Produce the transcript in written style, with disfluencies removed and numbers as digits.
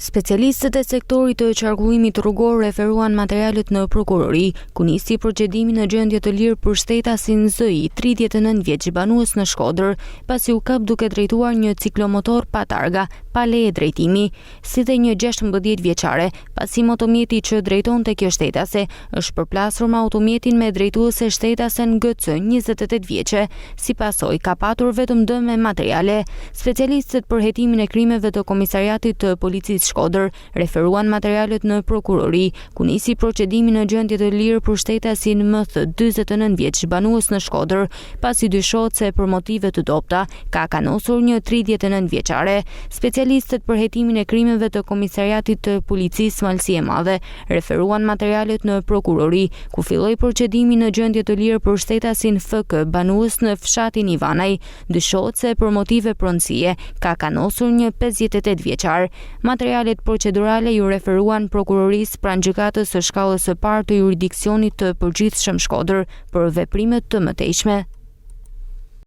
Specialistët e sektorit të qarkullimit rrugor referuan materialet në prokurori, ku nisi procedimi në gjendje të lirë për shtetasin Z.I, 39 vjeç banues në Shkodër, pasi u kap duke drejtuar një ciklomotor pa targa, pa leje drejtimi, si dhe një 16 vjeçare, pasi motomjeti që drejtonte kjo shtetase është përplasur me automjetin me drejtuese shtetasen GC 28 vjeçe, si pasojë ka patur vetëm dëme materiale. Specialistët për hetimin e krimeve të Komisariatit të Policisë Shkodër referuan materialet në prokurori, ku nisi procedimi në gjendje të lirë për shtetasin MT 49 vjeç banues në Shkodër, pasi dyshohet se për motive të dobta ka kanosur një 39 vjeçare. Specialistët për hetimin e krimeve të Komisariatit të Policisë Malësie Madhe referuan materialet në prokurori, ku filloi procedimi në gjendje të lirë për shtetasin FK banues në fshatin Ivanaj. Dyshohet se për motive pronësie ka kanosur një 58 vjeçar. Materialet procedurale ju referuan prokurorisë pranë gjykatës së shkallës së parë të jurisdiksionit të përgjithshëm Shkodër për veprimet të mëtejshme.